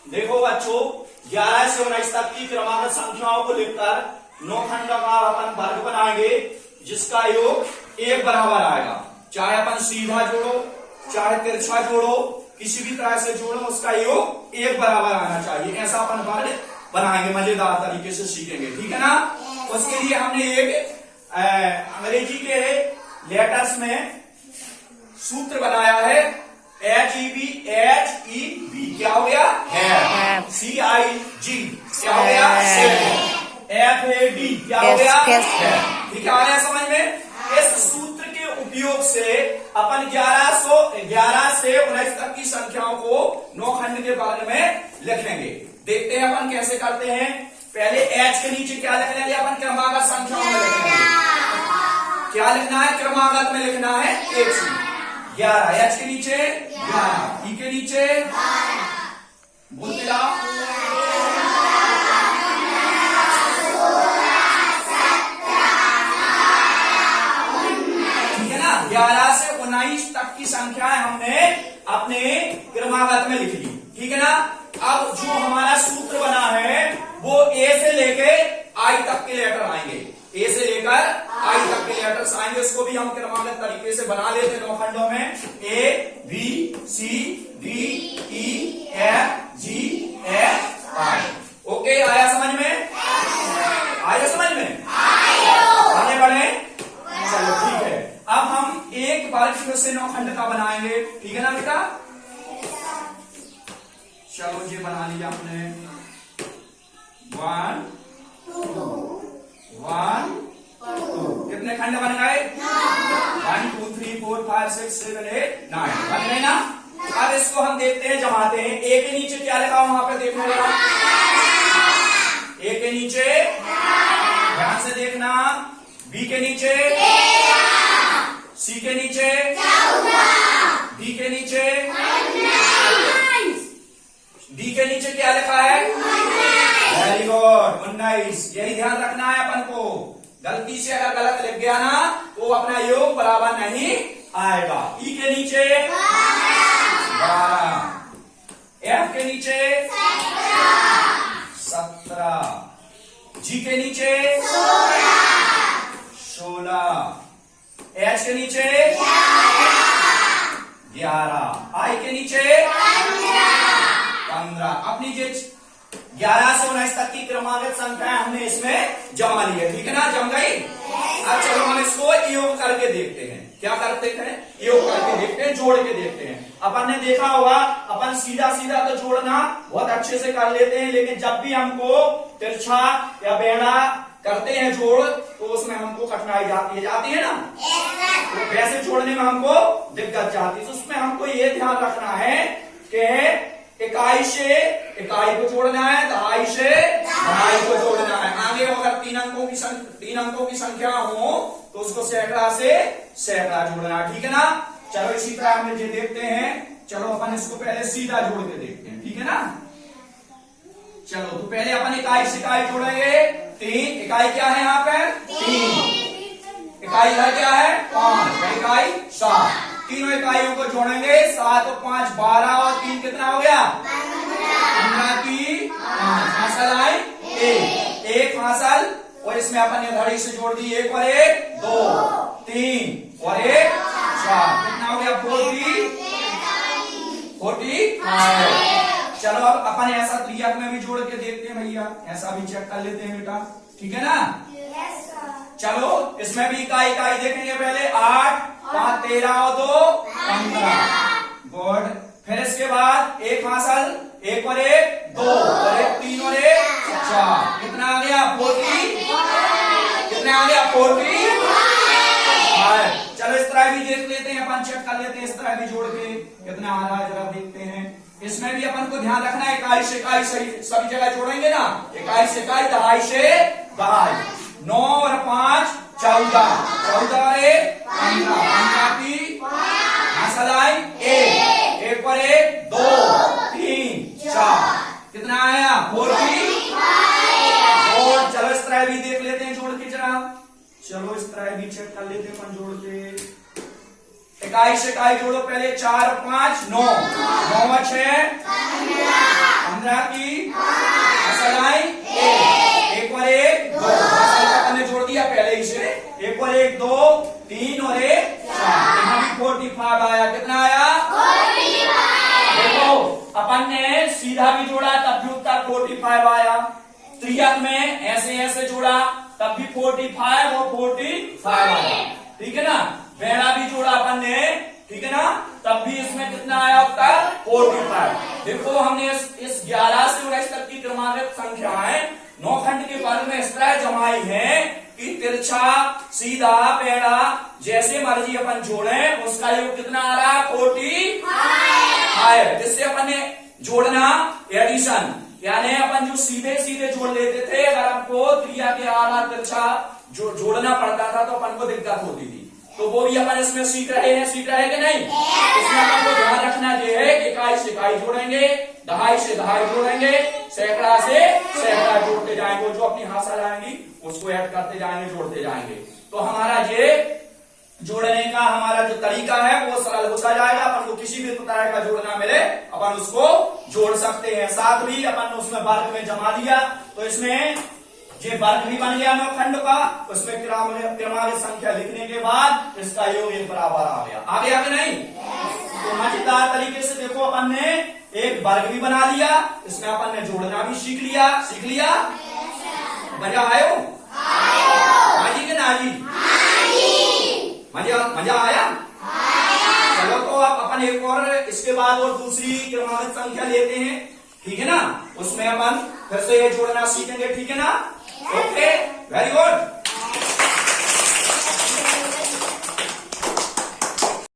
देखो बच्चों, 11 से 19 तक की क्रमागत संख्याओं को लिखकर 9 खंडों का अपन वर्ग बनाएंगे जिसका योग एक बराबर आएगा। चाहे अपन सीधा जोड़ो चाहे तिरछा जोड़ो, किसी भी तरह से जोड़ो, उसका योग एक बराबर आना चाहिए। ऐसा अपन वर्ग बनाएंगे, मजेदार तरीके से सीखेंगे, ठीक है ना। उसके लिए हमने एक अंग्रेजी के लेटर्स में सूत्र बनाया है, HEB क्या हो गया है, CIG क्या हो गया FAD क्या हो गया है। ठीक है, आ गया समझ में। इस सूत्र के उपयोग से अपन 11 से 19 तक की संख्याओं को 9 खंड के बारे में लिखेंगे। देखते हैं अपन कैसे करते हैं। पहले H के नीचे क्या लिख लेंगे अपन, क्रमागत संख्याओं में लिखेंगे। क्या लिखना है, क्रमागत में लिखना है 1 से 11। H के नीचे 11, E के नीचे बोलते जाओ, ठीक है ना। 11 से 19 तक की संख्याएं हमने अपने क्रमागत में लिख ली, ठीक है ना। अब जो हमारा सूत्र बना है वो A से लेके I तक के लेटर आएंगे, A से लेकर I तक के लेटर्स आएंगे। उसको भी हम क्रमागत तरीके से बना लेते हैं 9 खंडों में, A B C D E F G H I। Okay, आया समझ में, आया समझ में, आगे बढ़े, चलो ठीक है। अब हम एक बार फिर से 9 खंड का बनाएंगे, ठीक है ना बेटा। चलो ये बना लिया आपने, 1 2 कितने खंड बन गए, 1 2 3 4 5 6 7 8 9 बन गए ना। अब इसको हम देखते हैं, जमाते हैं। ए के नीचे क्या लिखा वहां पे देखो जरा, ए के नीचे ध्यान से देखना, बी के नीचे, सी के नीचे, डी के नीचे, डी के नीचे क्या लिखा है, वेरी गुड 19। यही ध्यान रखना है अपन को, गलती से अगर गलत लिख गया ना तो अपना योग बराबर नहीं आएगा। ई के नीचे 12, एफ के नीचे 17, जी के नीचे 16, एच के नीचे 11, आई के नीचे 15। अपनी जो 11 से 19 तक की क्रमागत संख्या हमने इसमें जमा ली है, ठीक है ना, जम गई। अब चलो हम इसको योग करके देखते हैं। क्या करते हैं, योग करके देखते हैं, जोड़ के देखते हैं। अपन ने देखा होगा, अपन सीधा सीधा तो जोड़ना बहुत अच्छे से कर लेते हैं, लेकिन जब भी हमको तिरछा या बेड़ा करते हैं जोड़, तो उसमें हमको कठिनाई जाती है ना, तो वैसे जोड़ने में हमको दिक्कत जाती है। तो उसमें हमको ये ध्यान रखना है कि इकाई से इकाई को जोड़ना है, दहाई से दहाई को जोड़ना है। आगे अगर 3 अंकों की संख्या हो तो उसको सैकड़ा से सैकड़ा जोड़ना है, ठीक है ना। चलो इसी तरह हम ये देखते हैं। चलो अपन इसको पहले सीधा जोड़ के देखते हैं, ठीक है ना। चलो तो पहले अपन इकाई से इकाई जोड़ेंगे। 3 इकाई क्या है यहाँ पर, 3 इकाई है क्या है 5, इकाई 7। तीनों इकाइयों को जोड़ेंगे, 7 और 5 12 और 3 कितना हो गया 15 की 5 हासिल आई 1 हासिल। और इसमें अपन ने घड़ी से जोड़ दी, 1 और 1 2 3 और 1 4, कितना हो गया 45। चलो अब अपन ऐसा त्रियक में भी जोड़ के देखते हैं भैया, ऐसा भी चेक कर लेते हैं बेटा, ठीक है ना। चलो इसमें भी इकाई इकाई देखेंगे। पहले 8 5 13 और 2 15, गुड। फिर इसके बाद 1 हासिल, 1 और 1 2 और 1 3 और 1 4, कितना आ गया 40, कितना आ गया 40। चलो इस तरह भी देख लेते हैं, अपन चेक कर लेते हैं, इस तरह भी जोड़ के कितना आ रहा है जरा देखते हैं। इसमें भी अपन को ध्यान रखना है, इकाई से इकाई सभी जगह जोड़ेंगे ना, इकाई से इकाई, दहाई से दहाई। 9 और 5 14, 14 और 1 15, 15 की हासिल आई 1 और 1 2 3 4, कितना आया 40। और चलो इस तरह भी देख लेते हैं जोड़ के जरा, चलो इस तरह भी चेक कर लेते हैं अपन जोड़ के। इकाई से इकाई जोड़ो, पहले 4 और 5 9, 9 और 6 15, 15 की असलाई 1 और 1 2, अपन ने जोड़ दिया पहले ही से, 1 और 1 2, 3 और 1 4, यहाँ भी 45 आया। कितना आया? 45। देखो अपन ने सीधा भी जोड़ा तब भी उत्तर 45 आया, त्रियक में ऐसे ऐसे जोड़ा तब भी 45 और 45 आया, ठीक है ना। बेड़ा भी जोड़ा अपन ने, ठीक है ना, तब भी इसमें कितना आया उत्तर? 45। देखो हमने इस 11 से 19 तक की क्रमागत संख्याएं 9 खंड के वर्ग में इस तरह जमाई है कि तिरछा, सीधा, बेड़ा जैसे मर्जी अपन जोड़े उसका योग कितना आ रहा? 45। जिससे अपन ने जोड़ना एडिशन, यानी अपन जो सीधे सीधे जोड़ लेते थे, अगर आपको त्रिया के आला तिरछा जोड़ना पड़ता था तो अपन को दिक्कत होती थी, तो वो भी अपन इसमें सीख रहे हैं कि नहीं? इसमें अपन को ध्यान रखना ये है कि इकाई से इकाई जोड़ेंगे, दहाई से दहाई जोड़ेंगे, सैकड़ा से सैकड़ा जोड़ते जाएंगे, जो अपनी हाथ आ जाएंगी उसको ऐड करते जाएंगे, जोड़ते जाएंगे। तो हमारा ये जोड़ने का हमारा जो तरीका है वो सरल होता जाएगा। अपन को किसी भी तरह का जोड़ना मिले अपन उसको जोड़ सकते हैं। साथ भी अपन उसमें वर्ग में जमा दिया तो इसमें ये वर्ग भी बन गया 9 खंड का, उसमें क्रमागत संख्या लिखने के बाद इसका योग एक बराबर आ गया। आगे आगे नहीं? तो मजेदार तरीके से देखो अपन ने एक वर्ग भी बना लिया, इसमें अपन ने जोड़ना भी सीख लिया। मजा आयो? हाजी के ना जी? मजा आया? चलो तो अब अपन एक और इसके बाद और दूसरी क्रमागत संख्या लेते हैं, ठीक है ना। उसमें अपन फिर से ये जोड़ना सीखेंगे, ठीक है ना। Okay, very good.